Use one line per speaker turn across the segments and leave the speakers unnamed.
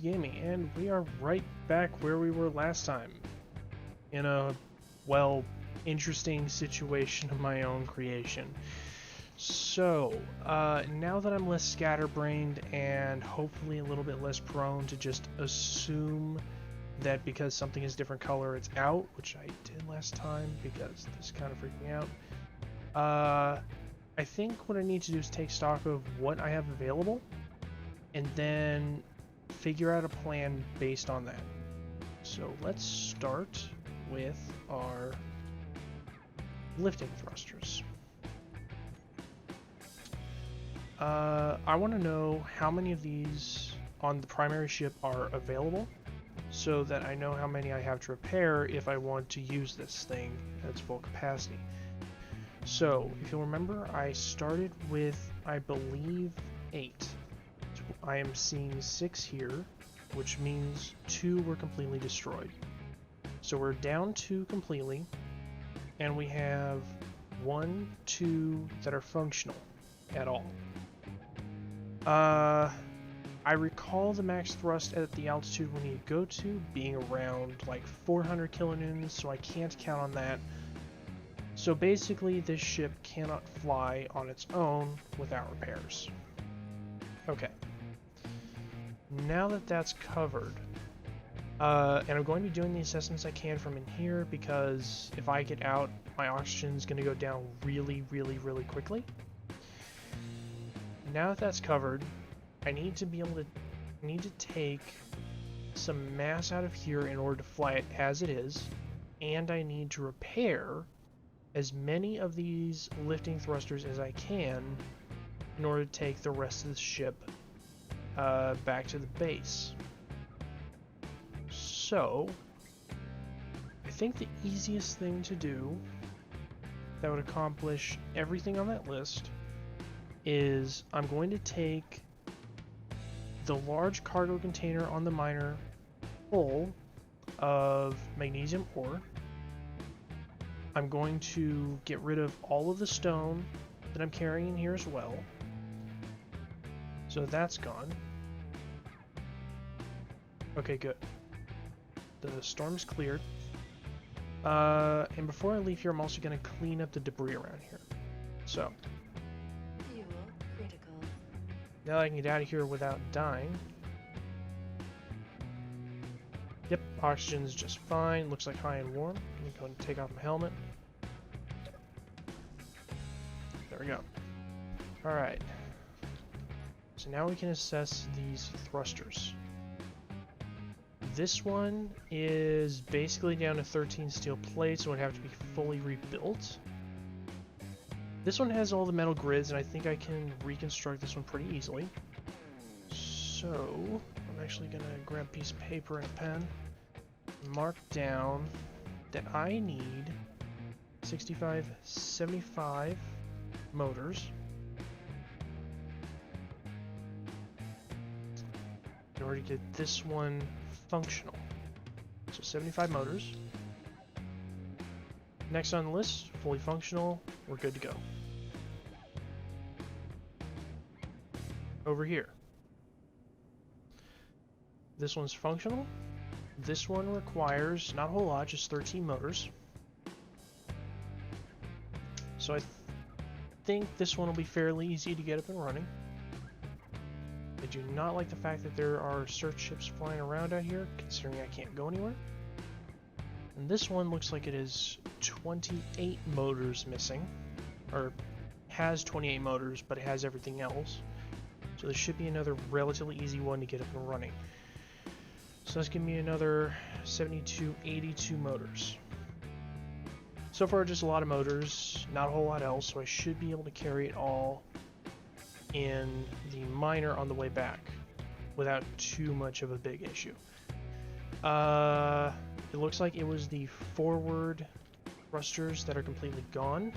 APC Gaming, and we are right back where we were last time. In a, well, interesting situation of my own creation. So, now that I'm less scatterbrained and hopefully a little bit less prone to just assume that because something is different color it's out, which I did last time because this kind of freaked me out, I think what I need to do is take stock of what I have available and then figure out a plan based on that. So let's start with our lifting thrusters. I want to know how many of these on the primary ship are available so that I know how many I have to repair if I want to use this thing at its full capacity. So, if you'll remember, I started with, I believe, 8. I am seeing 6 here, which means 2 were completely destroyed. So we're down 2 completely, and we have 1, 2 that are functional at all. I recall the max thrust at the altitude we need to go to being around like 400 kilonewtons, so I can't count on that. So basically this ship cannot fly on its own without repairs. Okay. Now that that's covered, and I'm going to be doing the assessments I can from in here because if I get out, my oxygen is going to go down really quickly. Now that that's covered, I need to be able to take some mass out of here in order to fly it as it is, and I need to repair as many of these lifting thrusters as I can in order to take the rest of the ship back to the base. So, I think the easiest thing to do that would accomplish everything on that list is I'm going to take the large cargo container on the miner full of magnesium ore. I'm going to get rid of all of the stone that I'm carrying in here as well. So that's gone. Okay, good. The storm's cleared. And before I leave here, I'm also going to clean up the debris around here. So, now that I can get out of here without dying. Yep, oxygen's just fine. Looks like high and warm. Let me go and take off my helmet. There we go. Alright. So now we can assess these thrusters. This one is basically down to 13 steel plates, so it would have to be fully rebuilt. This one has all the metal grids, and I think I can reconstruct this one pretty easily. So, I'm actually going to grab a piece of paper and a pen, mark down that I need 75 motors in order to get this one functional. So 75 motors. Next on the list, fully functional, we're good to go. Over here. This one's functional. This one requires not a whole lot, just 13 motors. So I think this one will be fairly easy to get up and running. I do not like the fact that there are search ships flying around out here, considering I can't go anywhere. And this one looks like it is 28 motors missing, or has 28 motors, but it has everything else. So this should be another relatively easy one to get up and running. So let's give me another 72, 82 motors. So far just a lot of motors, not a whole lot else, so I should be able to carry it all in the miner on the way back without too much of a big issue. It looks like it was the forward thrusters that are completely gone.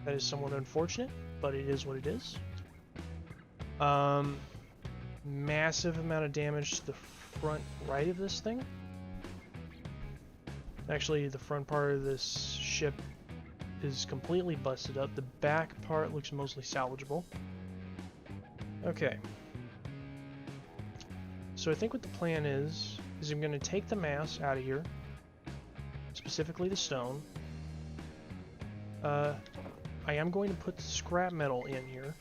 That is somewhat unfortunate, but it is what it is. Massive amount of damage to the front right of this thing. Actually, the front part of this ship is completely busted up. The back part looks mostly salvageable. Okay. So I think what the plan is I'm going to take the mass out of here, specifically the stone. I am going to put the scrap metal in here,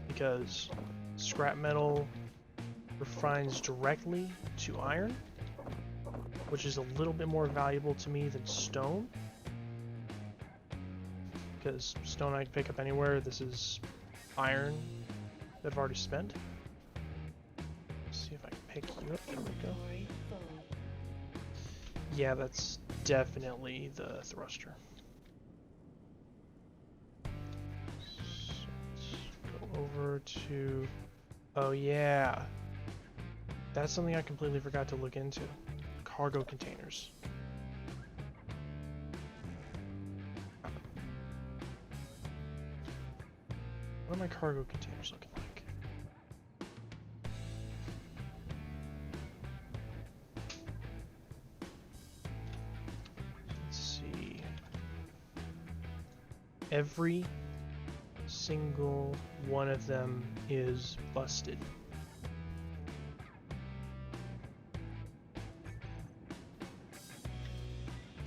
because scrap metal refines directly to iron, which is a little bit more valuable to me than stone. Because stone I can pick up anywhere, this is iron that I've already spent. Let's see if I can pick you up. There we go. Yeah, that's definitely the thruster. So let's go over to... Oh yeah! That's something I completely forgot to look into. Cargo containers. What are my cargo containers looking like? Let's see. Every single one of them is busted.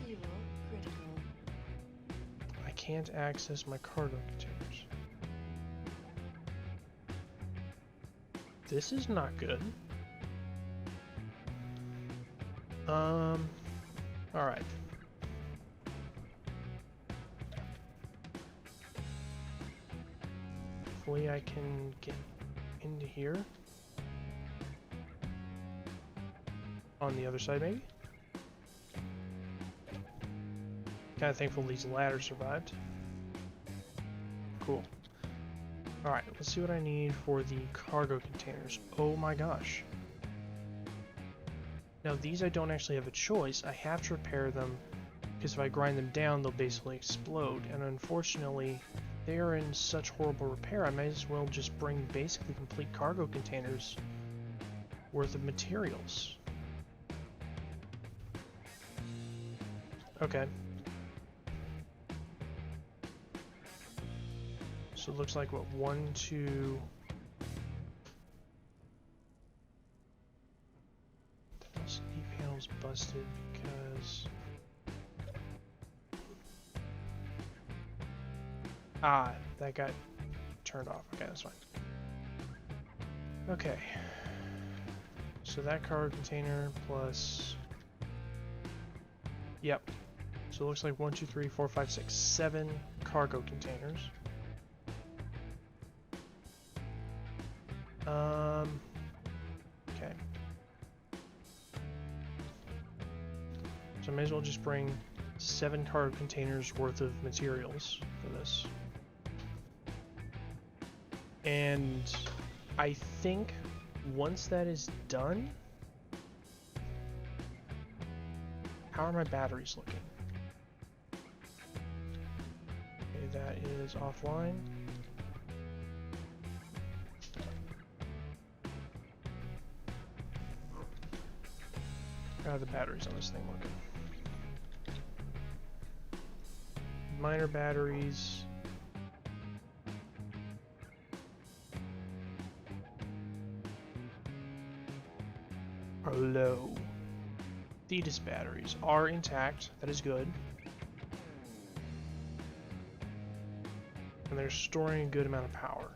Fuel critical.
I can't access my cargo containers. This is not good. Alright. Hopefully I can get into here. On the other side, maybe? Kinda thankful these ladders survived. Cool. Alright, let's see what I need for the cargo containers. Oh my gosh. Now these I don't actually have a choice. I have to repair them, because if I grind them down they'll basically explode, and unfortunately they are in such horrible repair I might as well just bring basically complete cargo containers worth of materials. Okay. So it looks like, what, 1, 2... The LCD panel's busted because... Ah, that got turned off. Okay, that's fine. Okay. So that cargo container plus... Yep. So it looks like 1, 2, 3, 4, 5, 6, 7 cargo containers. Okay. So I may as well just bring 7 cargo containers worth of materials for this. And I think once that is done, how are my batteries looking? Okay, that is offline. How are the batteries on this thing looking? Minor batteries. Are low. Thetis batteries are intact. That is good. And they're storing a good amount of power.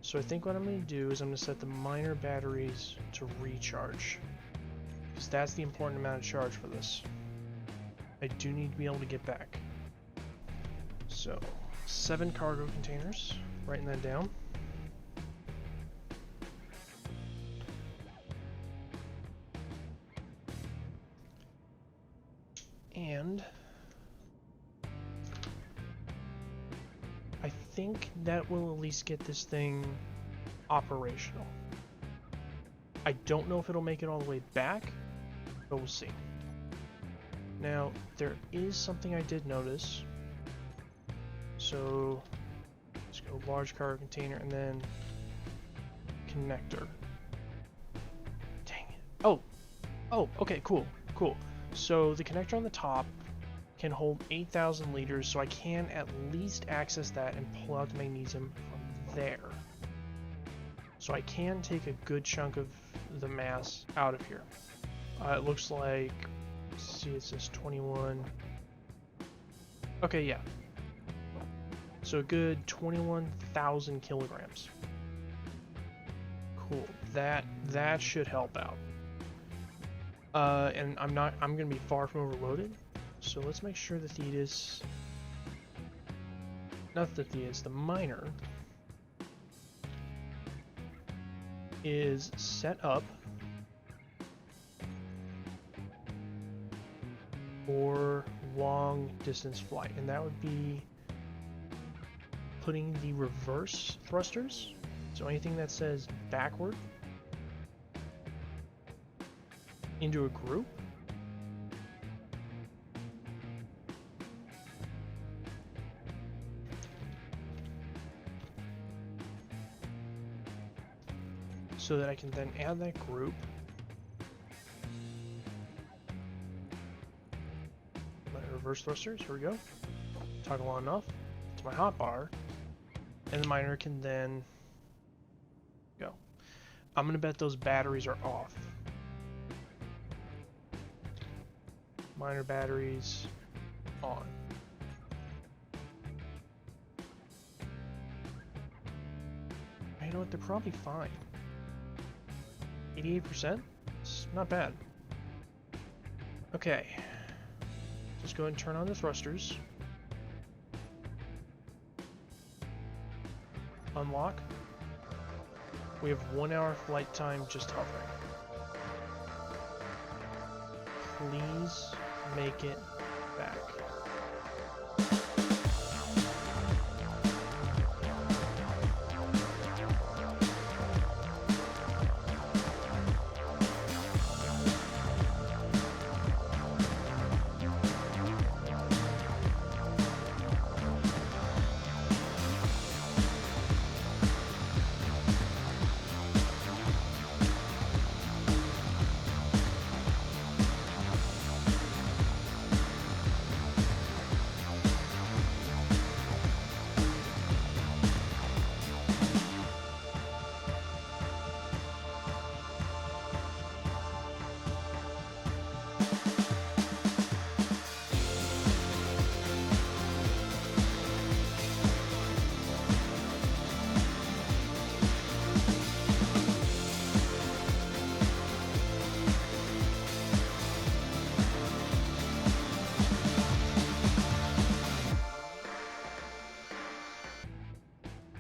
So I think what I'm going to do is I'm going to set the minor batteries to recharge, because that's the important amount of charge for this. I do need to be able to get back. So 7 cargo containers, writing that down. And I think that will at least get this thing operational. I don't know if it'll make it all the way back, but we'll see. Now, there is something I did notice. So, let's go large cargo container and then connector. Dang it. Oh, okay, cool. So the connector on the top can hold 8,000 liters, so I can at least access that and pull out the magnesium from there. So I can take a good chunk of the mass out of here. It looks like, let's see, it says 21. Okay, yeah. So a good 21,000 kilograms. Cool. That should help out. And I'm gonna be far from overloaded. So let's make sure that the miner is set up for long distance flight, and that would be putting the reverse thrusters, so anything that says backward, into a group. So that I can then add that group. My reverse thrusters, here we go. Toggle on and off to my hotbar, and the miner can then go. I'm gonna bet those batteries are off. Miner batteries on. You know what? They're probably fine. 88%? It's not bad. Okay. Just go ahead and turn on the thrusters. Unlock. We have 1 hour flight time just hovering. Please make it back.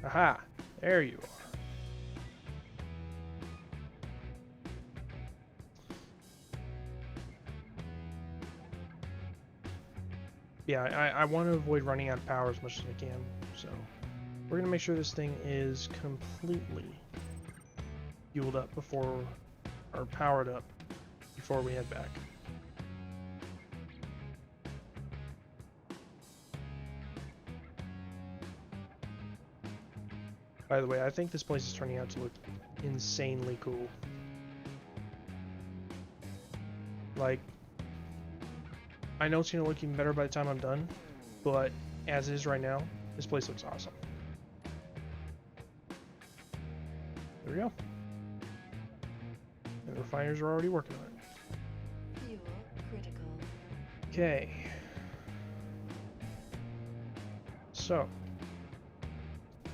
Aha! There you are. Yeah, I want to avoid running out of power as much as I can, so we're going to make sure this thing is completely fueled up before, or powered up before we head back. By the way, I think this place is turning out to look insanely cool. Like, I know it's going to look even better by the time I'm done, but as is right now, this place looks awesome. There we go. And the refiners are already working on it.
Fuel critical.
Okay. So,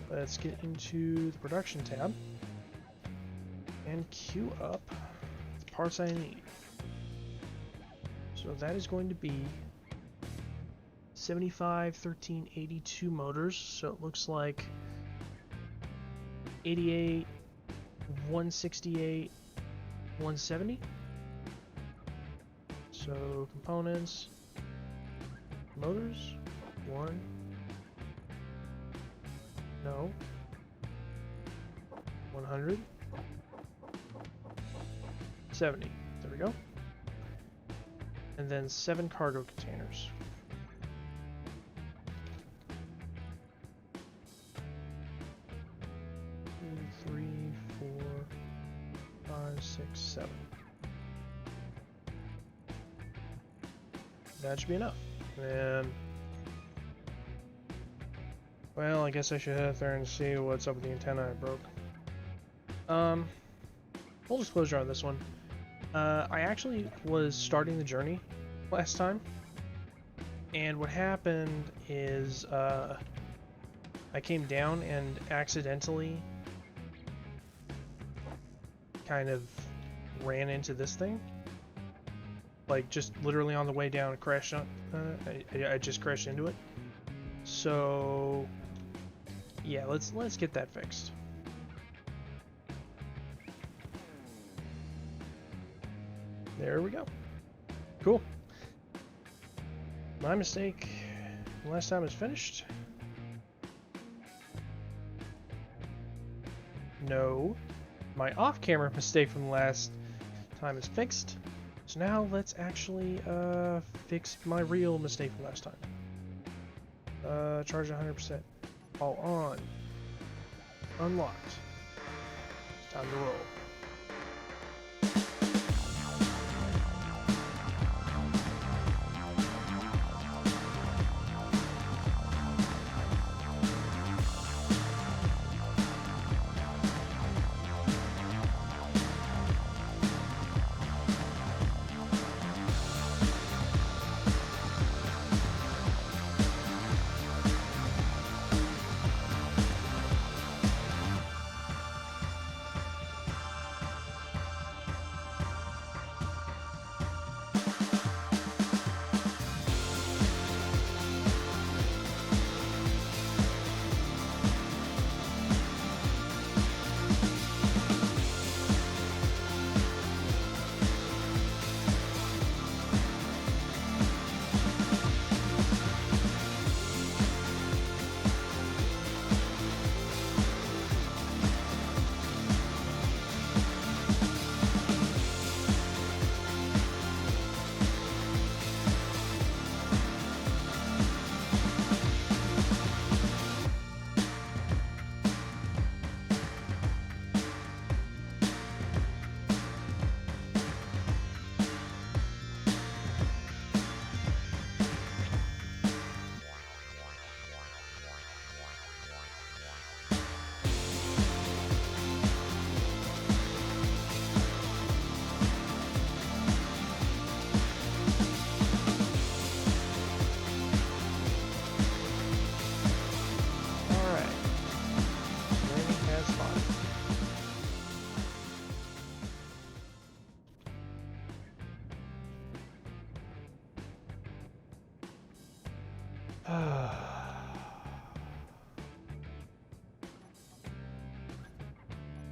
let's get into the production tab and queue up the parts I need. So that is going to be 75, 13, 82 motors. So it looks like 88, 168, 170. So components, motors, one. No. 100. 70. There we go. And then 7 cargo containers. 2, 3, 4, 5, 6, 7. That should be enough. And well, I guess I should head up there and see what's up with the antenna I broke. Full disclosure on this one. I actually was starting the journey last time, and what happened is I came down and accidentally kind of ran into this thing. Like, just literally on the way down, it crashed on. I just crashed into it. So, yeah, let's get that fixed. There we go. Cool. My mistake last time is finished. No. My off-camera mistake from last time is fixed. So now let's actually fix my real mistake from last time. Charge 100%. All on. Unlocked. It's time to roll.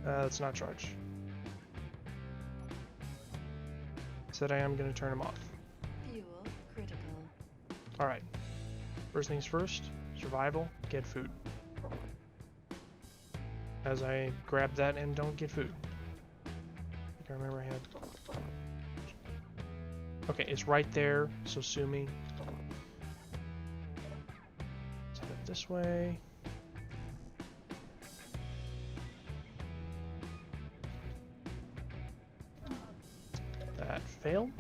Let's not charge. Said I am going to turn them off.
Fuel critical.
Alright. First things first, survival, get food. As I grab that and don't get food. I think I remember I had... Okay, it's right there, so sue me. Let's head it this way. That failed.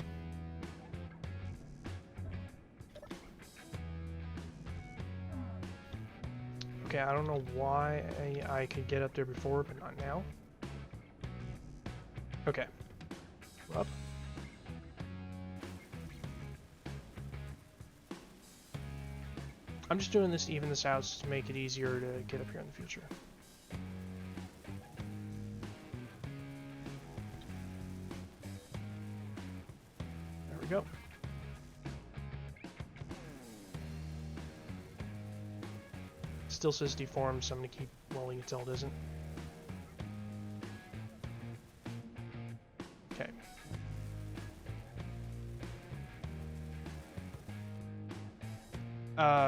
Okay, I don't know why I could get up there before, but not now. Okay. Up. I'm just doing this to even this out to make it easier to get up here in the future. There we go. Still says deformed, so I'm going to keep rolling until it isn't. Okay.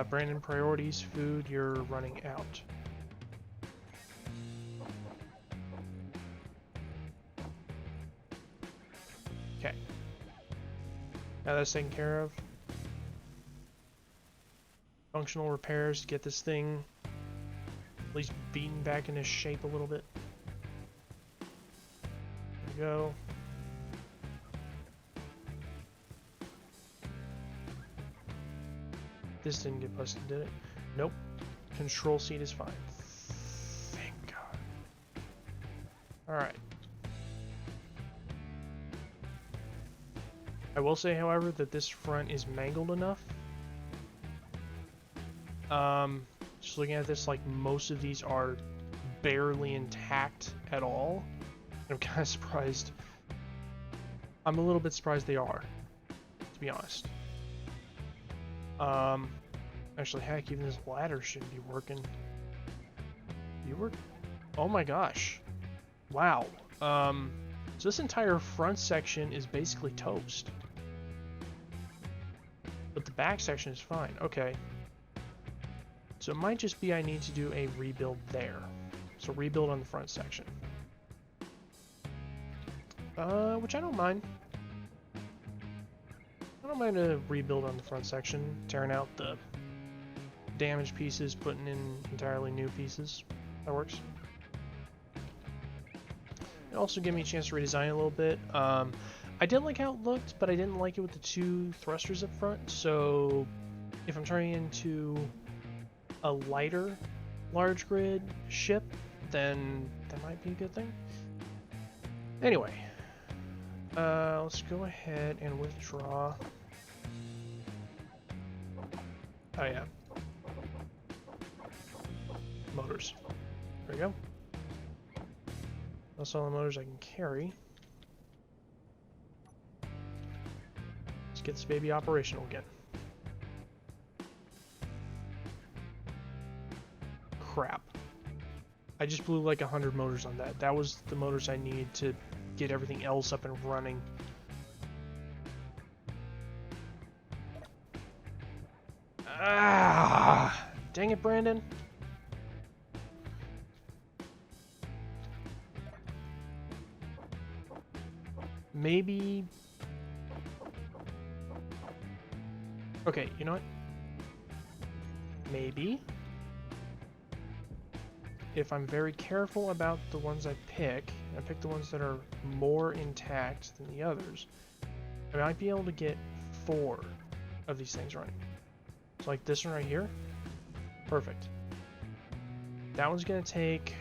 Brandon, priorities, food, you're running out. Okay. Now that's taken care of. Functional repairs to get this thing at least beaten back into shape a little bit. There we go. This didn't get busted, did it? Nope. Control seat is fine. Thank God. Alright. I will say, however, that this front is mangled enough. Just looking at this, like, most of these are barely intact at all. I'm kind of surprised. I'm a little bit surprised they are, to be honest. Actually, heck, even this ladder shouldn't be working. You work? Oh my gosh. Wow. So this entire front section is basically toast. But the back section is fine. Okay. So it might just be I need to do a rebuild there. So rebuild on the front section. Which I don't mind. I don't mind a rebuild on the front section. Tearing out the damaged pieces, putting in entirely new pieces. That works. It also gave me a chance to redesign it a little bit. I did like how it looked, but I didn't like it with the two thrusters up front. So if I'm turning into a lighter large grid ship, then that might be a good thing. Anyway, let's go ahead and withdraw. Oh yeah. Motors. There we go. That's all the motors I can carry. Let's get this baby operational again. Crap. I just blew like 100 motors on that. That was the motors I need to get everything else up and running. Ah! Dang it, Brandon. Maybe... Okay, you know what? Maybe if I'm very careful about the ones I pick, and I pick the ones that are more intact than the others, I might be able to get 4 of these things running. So like this one right here, perfect. That one's going to take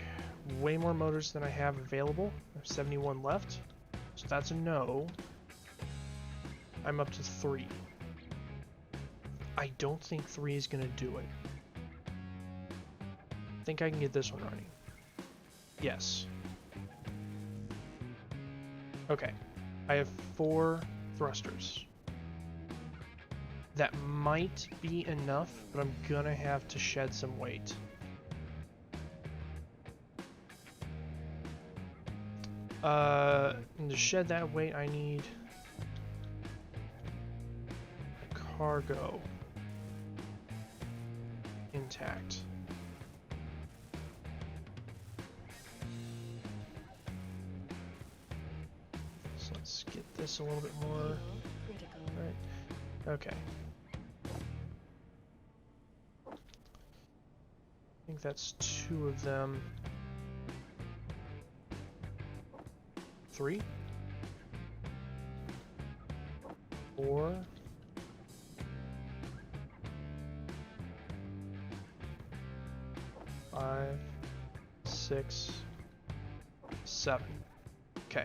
way more motors than I have available. I have 71 left, so that's a no. I'm up to 3. I don't think 3 is going to do it. I think I can get this one running. Yes. Okay. I have 4 thrusters. That might be enough, but I'm gonna have to shed some weight. And to shed that weight, I need a cargo intact. So let's get this a little bit more. Right. Okay. I think that's 2 of them. 3, 4, 5, 6, 7. Okay.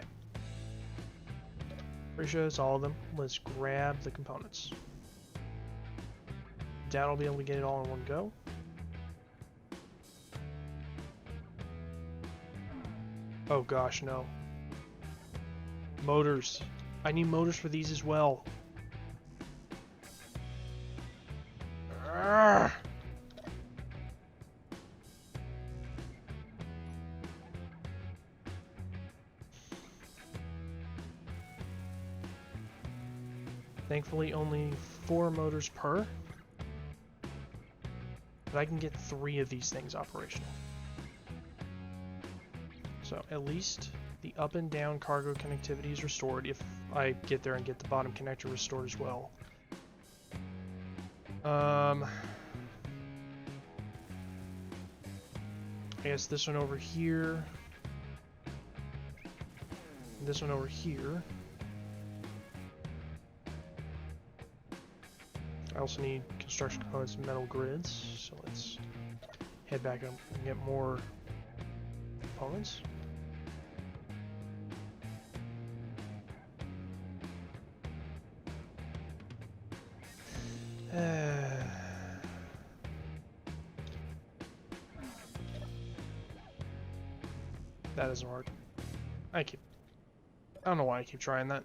Pretty sure that's all of them. Let's grab the components. Dad will be able to get it all in one go. Oh gosh, no. Motors. I need motors for these as well. Arrgh. Thankfully, only 4 motors per. But I can get 3 of these things operational. So at least the up and down cargo connectivity is restored if I get there and get the bottom connector restored as well. I guess this one over here. This one over here. I also need construction components and metal grids, so let's head back up and get more components. That doesn't work. I don't know why I keep trying that.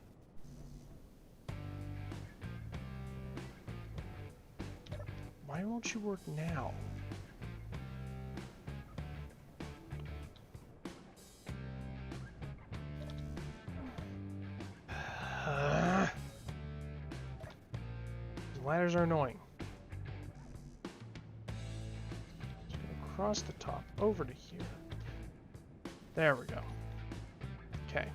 Why won't you work now? Ladders are annoying. Just go across the top, over to here. There we go. Okay.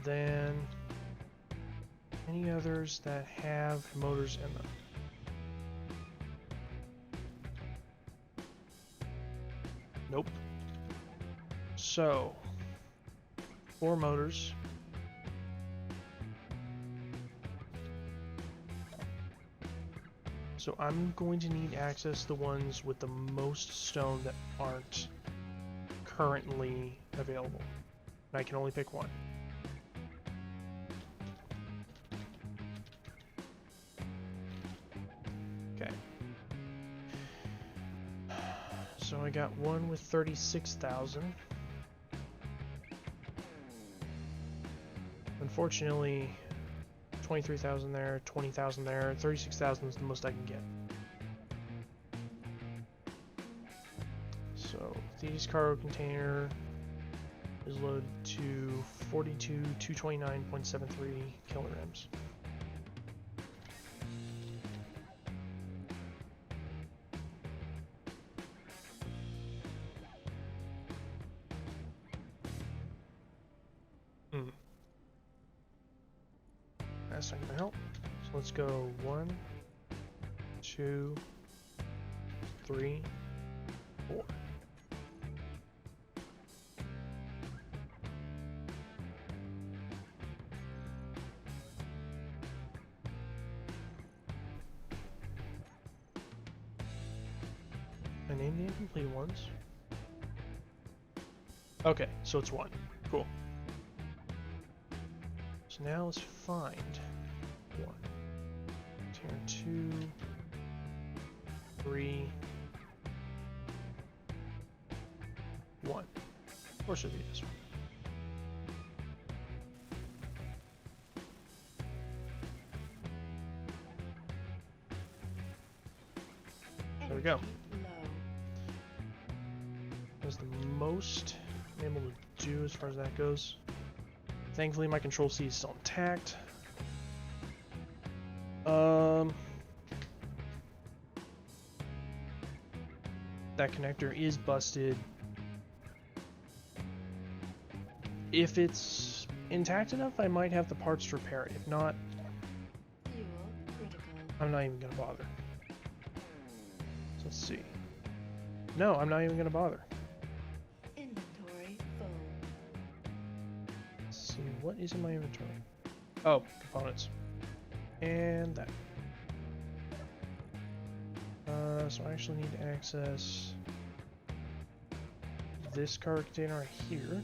Then any others that have motors in them? Nope. So, 4 motors. So I'm going to need access to the ones with the most stone that aren't currently available. And I can only pick one. Okay. So I got one with 36,000. Unfortunately, 23,000 there, 20,000 there, 36,000 is the most I can get. So Thetis cargo container is loaded to 42,229.73 kilograms. That's not gonna help. So let's go 1, 2, 3, 4. I named the incomplete ones. Okay, so it's 1. Cool. So now let's find 1, tier 2, 3, 1. Of course it'll be this one. There we go. That's the most I'm able to do as far as that goes. Thankfully, my control C is still intact. That connector is busted. If it's intact enough, I might have the parts to repair it. If not,
Fuel critical.
I'm not even gonna bother. So let's see. No, I'm not even gonna bother.
Inventory full.
Let's see, what is in my inventory? Oh, components. And that. So I actually need to access this cargo container right here.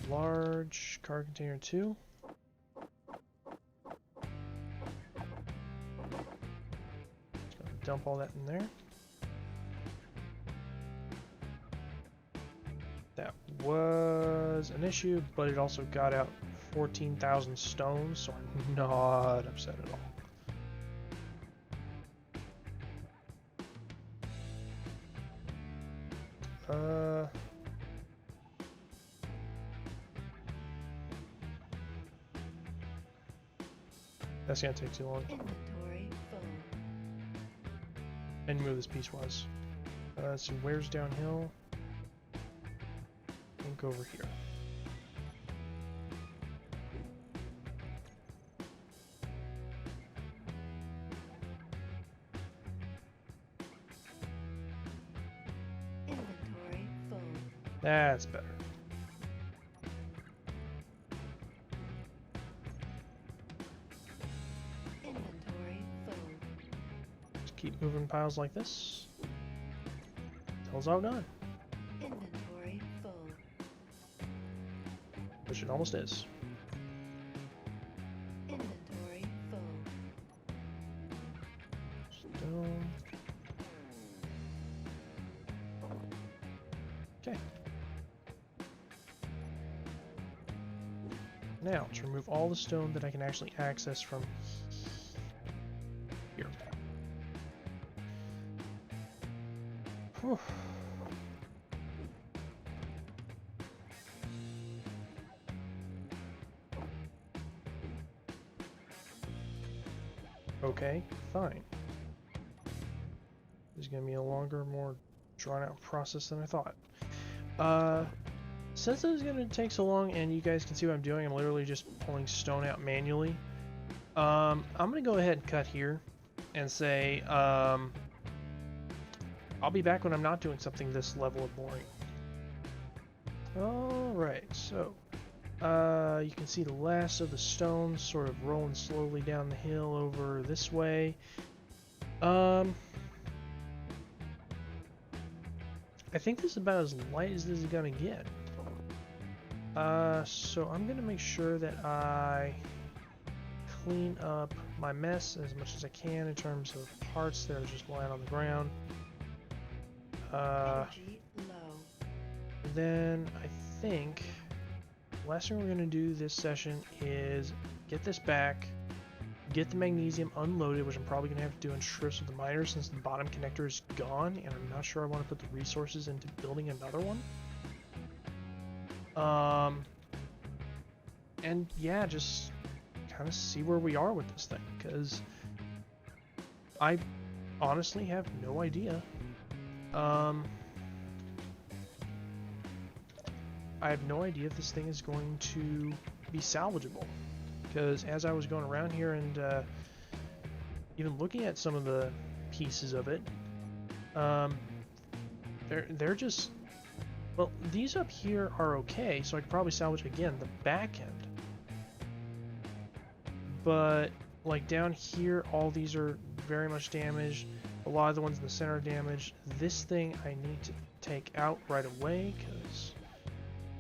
Large cargo container 2. Just gonna dump all that in there. That was an issue, but it also got out 14,000 stones, so I'm not upset at all. That's gonna take too long.
Inventory full.
And move this piece-wise. So where's downhill? I think over here.
Inventory full.
That's better.
Inventory full.
stone piles like this. Until it's all gone.
Inventory full.
Which it almost is.
Inventory full.
Stone. Okay. Now, to remove all the stone that I can actually access from here. Whew. Okay, fine. This is going to be a longer, more drawn-out process than I thought. Since this is going to take so long, and you guys can see what I'm doing, I'm literally just pulling stone out manually. I'm going to go ahead and cut here and say, I'll be back when I'm not doing something this level of boring. Alright, so, you can see the last of the stones sort of rolling slowly down the hill over this way. I think this is about as light as this is going to get. So I'm going to make sure that I clean up my mess as much as I can in terms of parts that are just lying on the ground.
Energy low.
Then I think the last thing we're going to do this session is get this back, get the magnesium unloaded, which I'm probably going to have to do in shifts with the miner since the bottom connector is gone, and I'm not sure I want to put the resources into building another one. And yeah, just kind of see where we are with this thing, because I honestly have no idea. I have no idea if this thing is going to be salvageable, because as I was going around here and even looking at some of the pieces of it, they're just, well, these up here are okay, so I could probably salvage again the back end. But like down here, all these are very much damaged. A lot of the ones in the center are damaged. This thing I need to take out right away because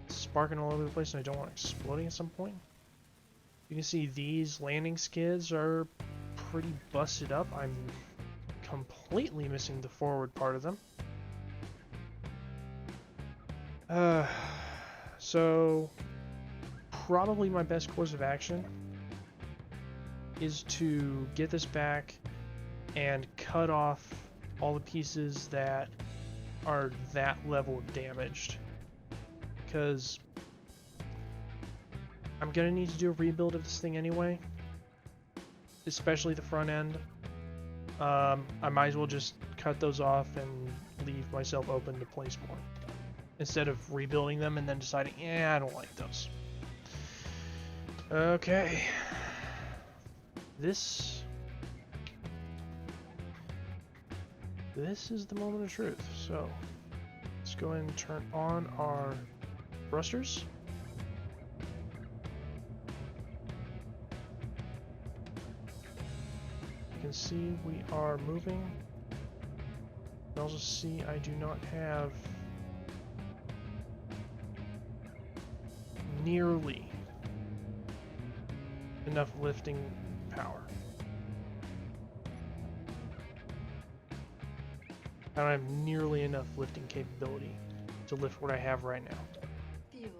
it's sparking all over the place and I don't want it exploding at some point. You can see these landing skids are pretty busted up. I'm completely missing the forward part of them. So probably my best course of action is to get this back and cut off all the pieces that are that level of damaged, because I'm gonna need to do a rebuild of this thing anyway, especially the front end. I might as well just cut those off and leave myself open to place more, instead of rebuilding them and then deciding, yeah, I don't like those. Okay. This is the moment of truth. So let's go ahead and turn on our thrusters. You can see we are moving. You can also see I do not have nearly enough lifting power. I don't have nearly enough lifting capability to lift what I have right now.
Fuel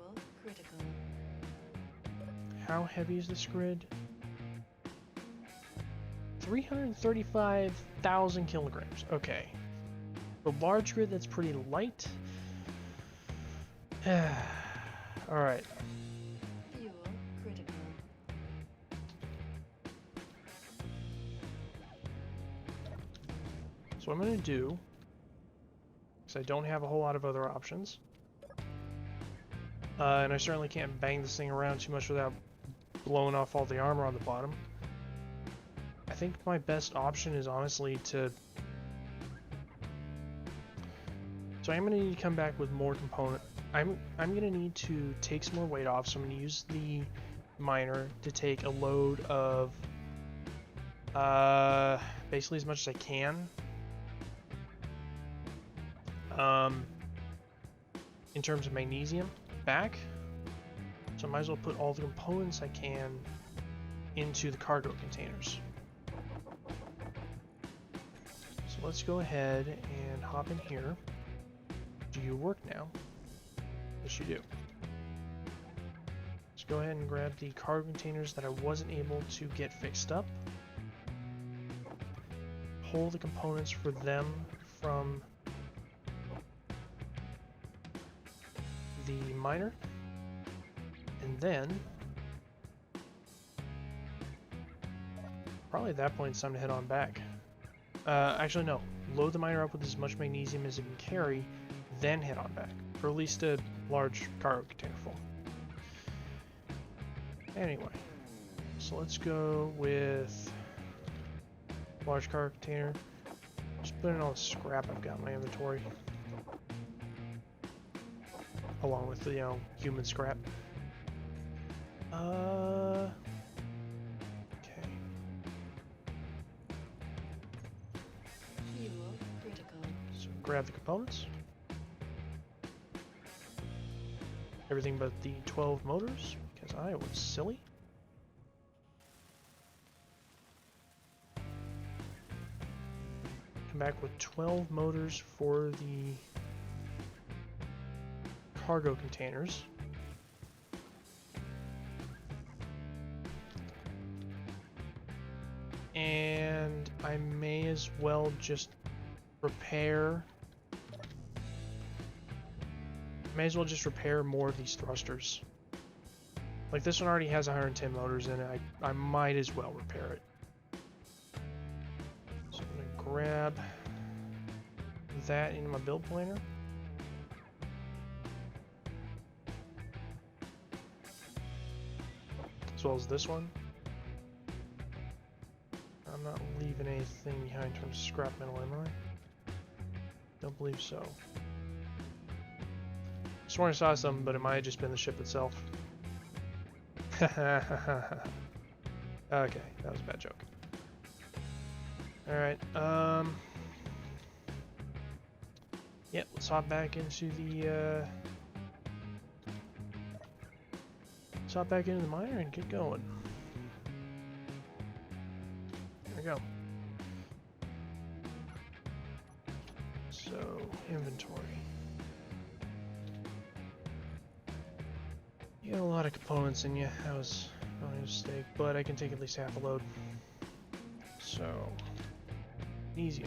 critical.
How heavy is this grid? 335,000 kilograms. Okay. The large grid, that's pretty light. Alright.
Fuel critical.
So what I'm going to do, because I don't have a whole lot of other options, and I certainly can't bang this thing around too much without blowing off all the armor on the bottom. I think my best option is honestly to... So I'm going to need to come back with more component. I'm going to need to take some more weight off, so I'm going to use the miner to take a load of basically as much as I can in terms of magnesium back. So I might as well put all the components I can into the cargo containers. So let's go ahead and hop in here. Do you work now? Yes, you do. Let's go ahead and grab the cargo containers that I wasn't able to get fixed up. Pull the components for them from the miner. And then, probably at that point it's time to head on back. Actually no, load the miner up with as much magnesium as it can carry, then head on back. Or at least a large cargo container full. Anyway, so let's go with large cargo container. Just put in all the scrap I've got in my inventory. Along with the, human scrap. Okay.
Fuel critical.
So grab the components. Everything but the 12 motors, because I was silly. Come back with 12 motors for the cargo containers. And I may as well just repair more of these thrusters. Like this one already has 110 motors in it. I might as well repair it. So I'm gonna grab that into my build planner. As well as this one. I'm not leaving anything behind in terms of scrap metal, am I? Don't believe so. Sworn I saw some, but it might have just been the ship itself. Okay, that was a bad joke. Alright, yep, let's hop back into the, let's hop back into the miner and get going. There we go. So, inventory. You got a lot of components in you. That was probably a mistake, but I can take at least half a load. So, easy.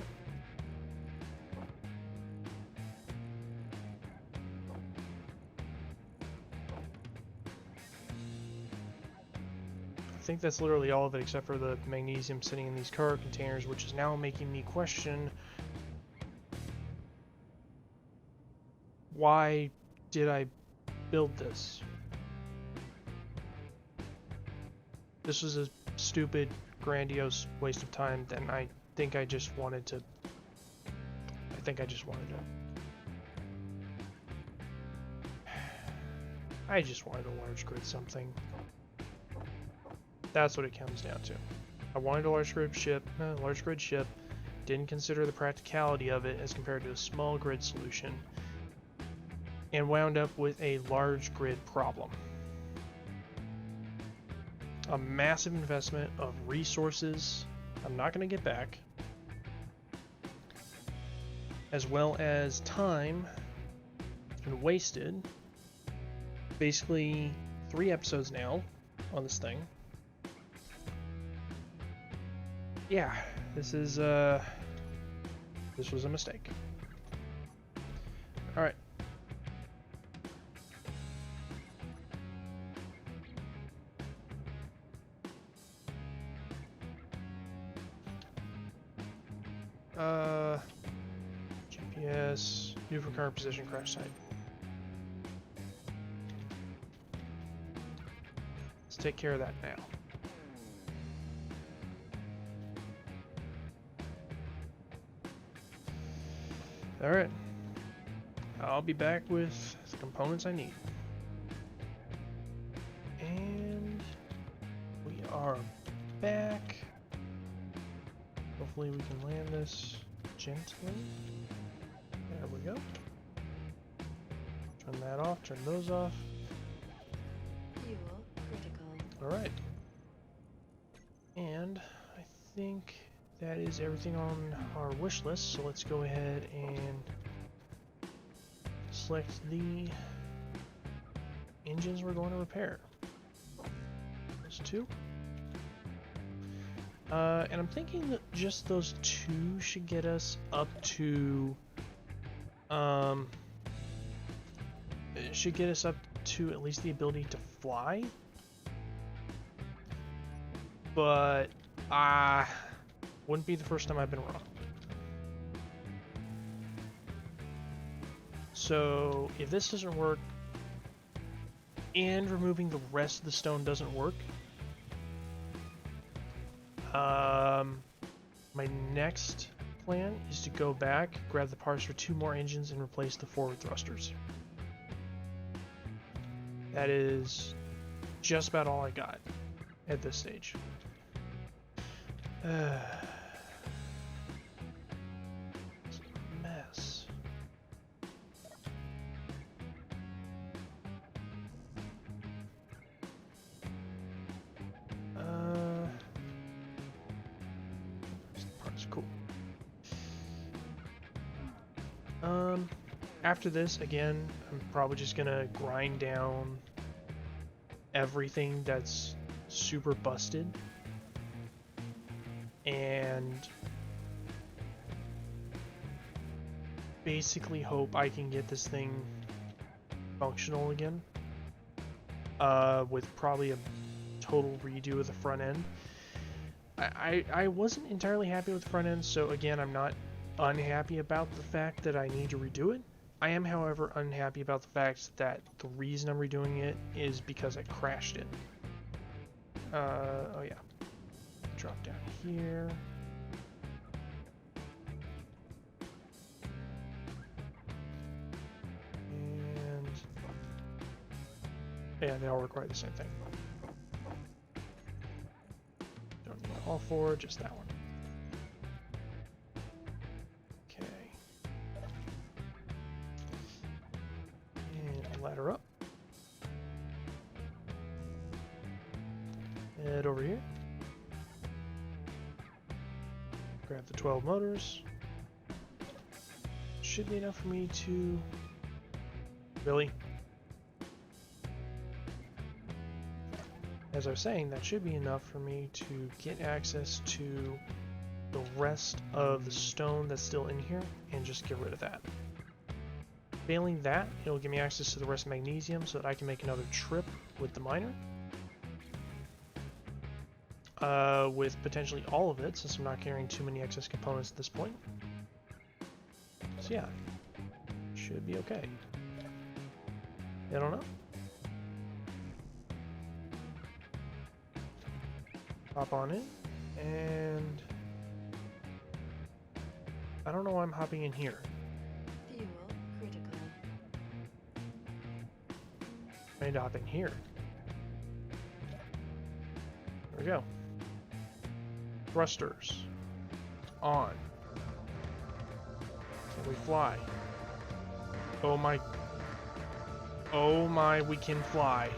I think that's literally all of it except for the magnesium sitting in these cargo containers, which is now making me question why did I build this? This was a stupid, grandiose waste of time, and I think I just wanted to... I just wanted a large grid something. That's what it comes down to. I wanted a large grid ship, didn't consider the practicality of it as compared to a small grid solution, and wound up with a large grid problem. A massive investment of resources I'm not going to get back, as well as time has been wasted. Basically 3 episodes now on this thing. Yeah, this was a mistake. All right. GPS, new for current position, crash site. Let's take care of that now. Alright. I'll be back with the components I need. And we are back. Hopefully we can land this gently. There we we go. Turn that off, turn those off.
Fuel critical.
Alright. And I think that is everything on our wish list, so let's go ahead and select the engines we're going to repair. Those two. And I'm thinking that just those two should get us up to it should get us up to at least the ability to fly. But wouldn't be the first time I've been wrong. So if this doesn't work and removing the rest of the stone doesn't work, my next plan is to go back, grab the parts for 2 more engines, and replace the forward thrusters. That is just about all I got at this stage. It's a mess. This part's cool. After this, again, I'm probably just gonna grind down everything that's super busted and basically hope I can get this thing functional again, with probably a total redo of the front end. I wasn't entirely happy with the front end, so again, I'm not unhappy about the fact that I need to redo it. I am, however, unhappy about the fact that the reason I'm redoing it is because I crashed it. Oh yeah. Drop down here. And yeah, they all require the same thing. Don't need all 4, just that one. Ladder up. Head over here. Grab the 12 motors. Should be enough for me to... Really? As I was saying, that should be enough for me to get access to the rest of the stone that's still in here and just get rid of that. Failing that, it'll give me access to the rest of magnesium so that I can make another trip with the miner. With potentially all of it, since I'm not carrying too many excess components at this point. So yeah, should be okay. I don't know. Hop on in, and I don't know why I'm hopping in here. I need to hop in here. There we go. Thrusters. On. Can we fly? Oh my. Oh my, we can fly.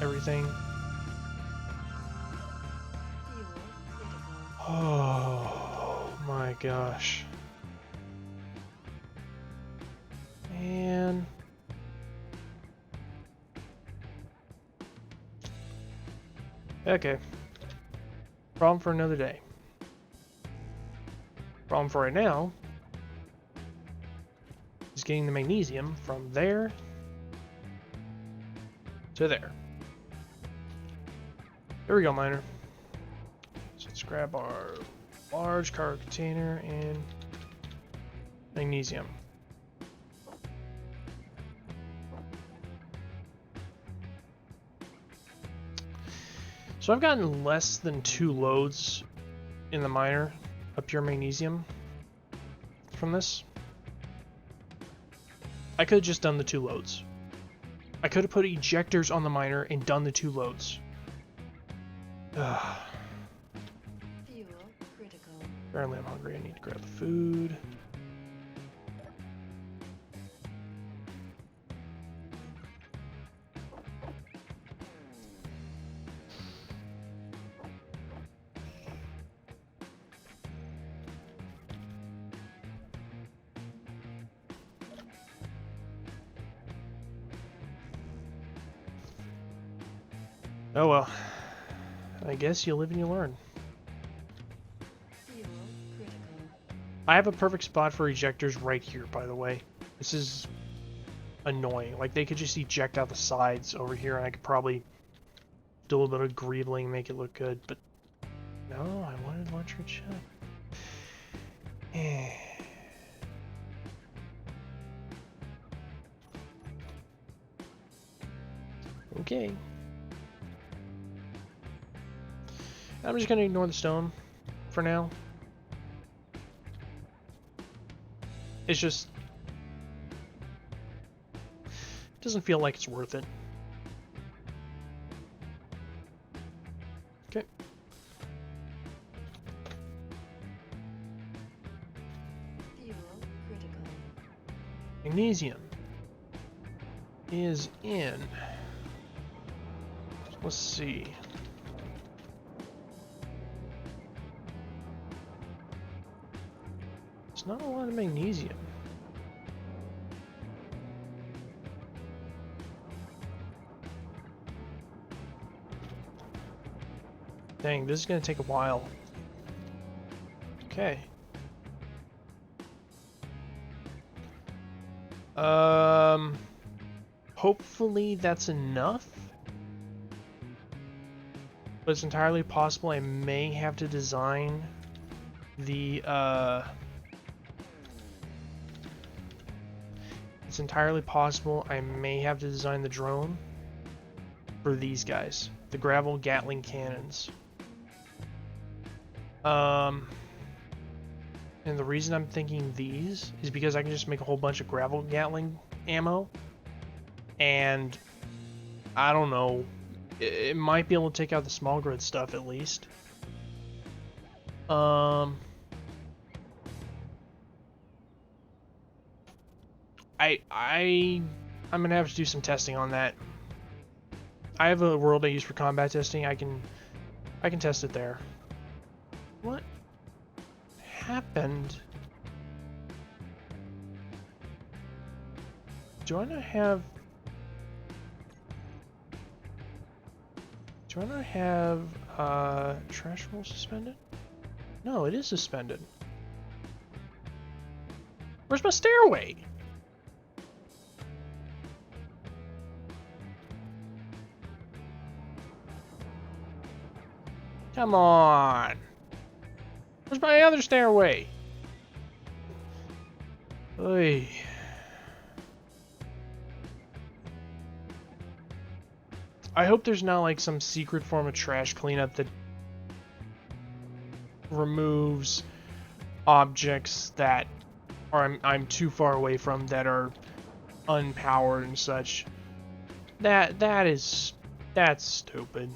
everything.
Fuel critical.
Oh my gosh. Man. Okay. Problem for another day. Problem for right now is getting the magnesium from there to there. There we go, miner. So let's grab our large cargo container and magnesium. So I've gotten less than 2 loads in the miner of pure magnesium from this. I could have just done the 2 loads. I could have put ejectors on the miner and done the 2 loads. Ugh.
Fuel critical.
Apparently I'm hungry. I need to grab the food. Oh well. I guess you live and you learn.
Fuel critical.
I have a perfect spot for ejectors right here, by the way. This is annoying. Like, they could just eject out the sides over here, and I could probably do a little bit of greebling, make it look good, but no, I wanted launcher check. Okay. I'm just going to ignore the stone for now. It's just... it doesn't feel like it's worth it. Okay.
Fuel critical.
Magnesium is in. Let's see. It's not a lot of magnesium. Dang, this is gonna take a while. Okay. Hopefully that's enough. But it's entirely possible I may have to design the, it's entirely possible I may have to design the drone for these guys. The gravel Gatling cannons. And the reason I'm thinking these is because I can just make a whole bunch of gravel Gatling ammo. And I don't know, it might be able to take out the small grid stuff at least. I'm gonna have to do some testing on that. I have a world I use for combat testing. I can test it there. What happened? Do I not have trash roll suspended? No, it is suspended. Where's my stairway? Come on. Where's my other stairway? Oy. I hope there's not like some secret form of trash cleanup that removes objects that I'm too far away from that are unpowered and such. That's stupid.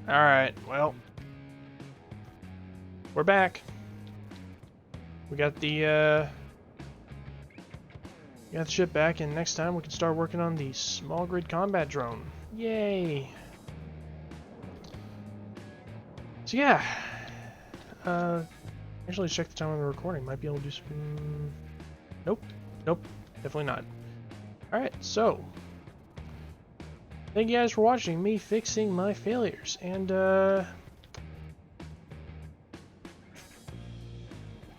Alright, well. We're back. We got the Got the ship back, and next time we can start working on the small grid combat drone. Yay! So yeah, actually check the time on the recording. Might be able to do some. Nope, definitely not. All right, so thank you guys for watching me fixing my failures, and so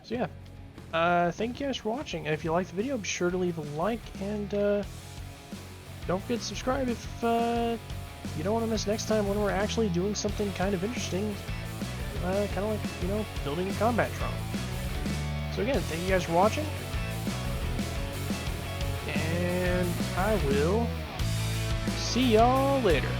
yeah. Thank you guys for watching, and if you liked the video, be sure to leave a like, and don't forget to subscribe if you don't want to miss next time when we're actually doing something kind of interesting, kind of like, you know, building a combat drone. So again, thank you guys for watching, and I will see y'all later.